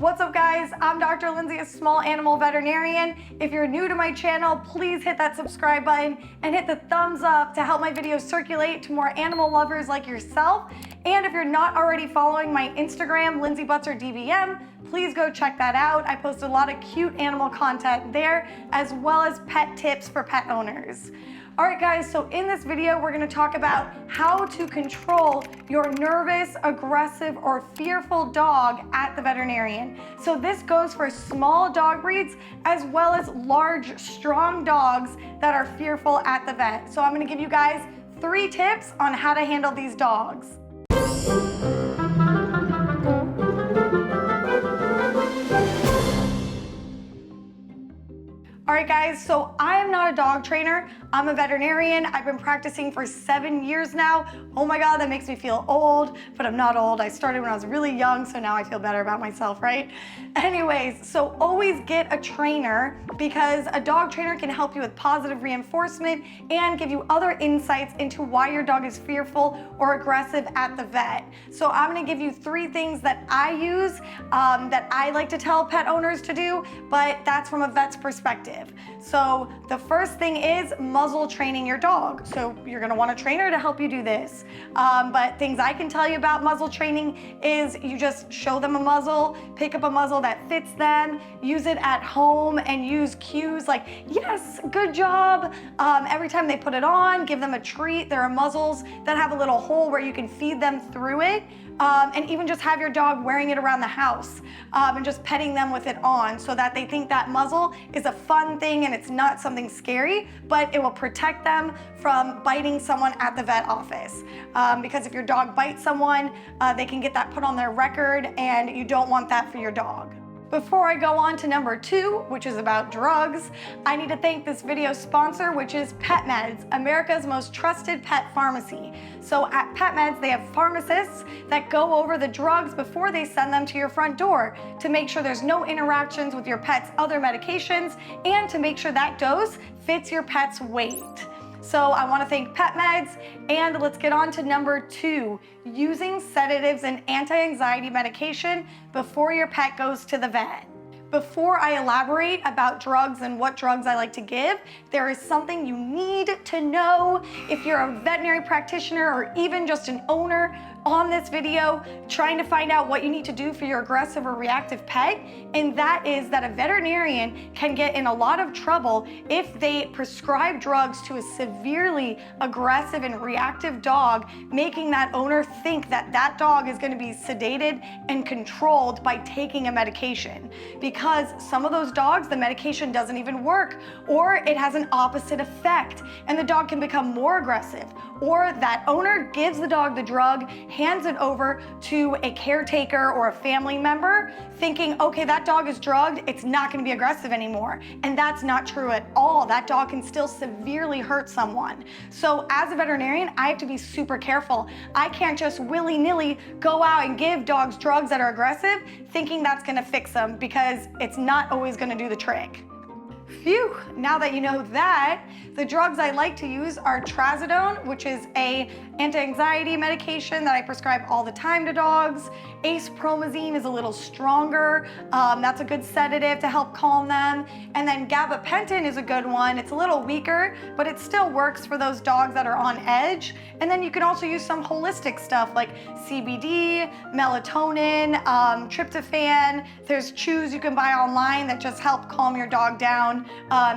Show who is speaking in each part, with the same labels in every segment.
Speaker 1: What's up guys? I'm Dr. Lindsay, a small animal veterinarian. If you're new to my channel, please hit that subscribe button and hit the thumbs up to help my videos circulate to more animal lovers like yourself. And if you're not already following my Instagram, Lindsay Butzer DVM, please go check that out. I post a lot of cute animal content there, as well as pet tips for pet owners. All right guys, so in this video, we're gonna talk about how to control your nervous, aggressive, or fearful dog at the veterinarian. So this goes for small dog breeds, as well as large, strong dogs that are fearful at the vet. So I'm gonna give you guys 3 tips on how to handle these dogs. All right guys, so I am not a dog trainer. I'm a veterinarian. I've been practicing for 7 years now. Oh my God, that makes me feel old, but I'm not old. I started when I was really young, so now I feel better about myself, right? Anyways, so always get a trainer because a dog trainer can help you with positive reinforcement and give you other insights into why your dog is fearful or aggressive at the vet. So I'm gonna give you 3 things that I use that I like to tell pet owners to do, but that's from a vet's perspective. So the first thing is muzzle training your dog. So you're gonna want a trainer to help you do this. But things I can tell you about muzzle training is you just show them a muzzle, pick up a muzzle that fits them, use it at home and use cues like, yes, good job. Every time they put it on, give them a treat. There are muzzles that have a little hole where you can feed them through it. And even just have your dog wearing it around the house and just petting them with it on so that they think that muzzle is a fun thing and it's not something scary, but it will protect them from biting someone at the vet office. Because if your dog bites someone, they can get that put on their record and you don't want that for your dog. Before I go on to number 2, which is about drugs, I need to thank this video sponsor, which is PetMeds, America's most trusted pet pharmacy. So at PetMeds, they have pharmacists that go over the drugs before they send them to your front door to make sure there's no interactions with your pet's other medications and to make sure that dose fits your pet's weight. So I want to thank PetMeds, and let's get on to number 2, using sedatives and anti-anxiety medication before your pet goes to the vet. Before I elaborate about drugs and what drugs I like to give, there is something you need to know if you're a veterinary practitioner or even just an owner on this video trying to find out what you need to do for your aggressive or reactive pet, and that is that a veterinarian can get in a lot of trouble if they prescribe drugs to a severely aggressive and reactive dog, making that owner think that that dog is going to be sedated and controlled by taking a medication. Because some of those dogs, the medication doesn't even work, or it has an opposite effect, and the dog can become more aggressive. Or that owner gives the dog the drug, hands it over to a caretaker or a family member, thinking, okay, that dog is drugged, it's not gonna be aggressive anymore. And that's not true at all. That dog can still severely hurt someone. So as a veterinarian, I have to be super careful. I can't just willy-nilly go out and give dogs drugs that are aggressive, thinking that's gonna fix them, because it's not always gonna do the trick. Phew, now that you know that, the drugs I like to use are trazodone, which is a anti-anxiety medication that I prescribe all the time to dogs. Acepromazine is a little stronger. That's a good sedative to help calm them. And then gabapentin is a good one. It's a little weaker, but it still works for those dogs that are on edge. And then you can also use some holistic stuff like CBD, melatonin, tryptophan. There's chews you can buy online that just help calm your dog down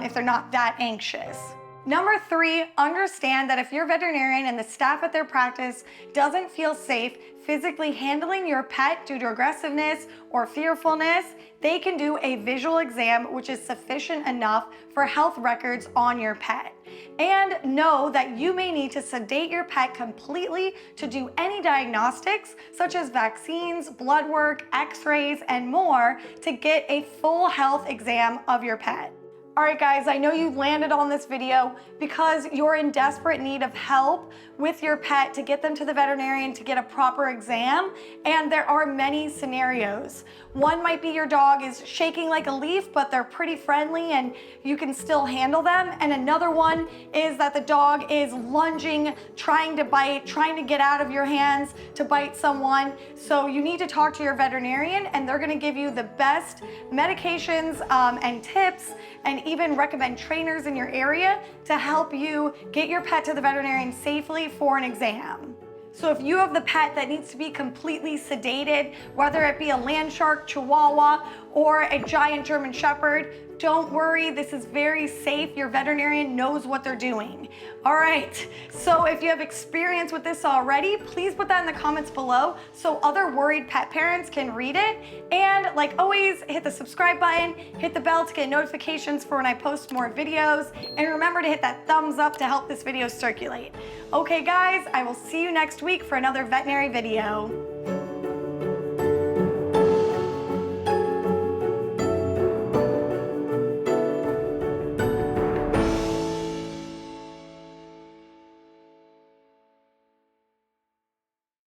Speaker 1: if they're not that anxious. Number 3, understand that if your veterinarian and the staff at their practice doesn't feel safe physically handling your pet due to aggressiveness or fearfulness, they can do a visual exam, which is sufficient enough for health records on your pet. And know that you may need to sedate your pet completely to do any diagnostics, such as vaccines, blood work, x-rays, and more to get a full health exam of your pet. All right, guys, I know you landed on this video because you're in desperate need of help with your pet to get them to the veterinarian to get a proper exam, and there are many scenarios. One might be your dog is shaking like a leaf, but they're pretty friendly and you can still handle them. And another one is that the dog is lunging, trying to bite, trying to get out of your hands to bite someone. So you need to talk to your veterinarian, and they're gonna give you the best medications and tips, and even recommend trainers in your area to help you get your pet to the veterinarian safely for an exam. So if you have the pet that needs to be completely sedated, whether it be a land shark, chihuahua, or a giant German shepherd, don't worry, this is very safe. Your veterinarian knows what they're doing. All right, so if you have experience with this already, please put that in the comments below so other worried pet parents can read it. And like always, hit the subscribe button, hit the bell to get notifications for when I post more videos, and remember to hit that thumbs up to help this video circulate. Okay guys, I will see you next week for another veterinary video.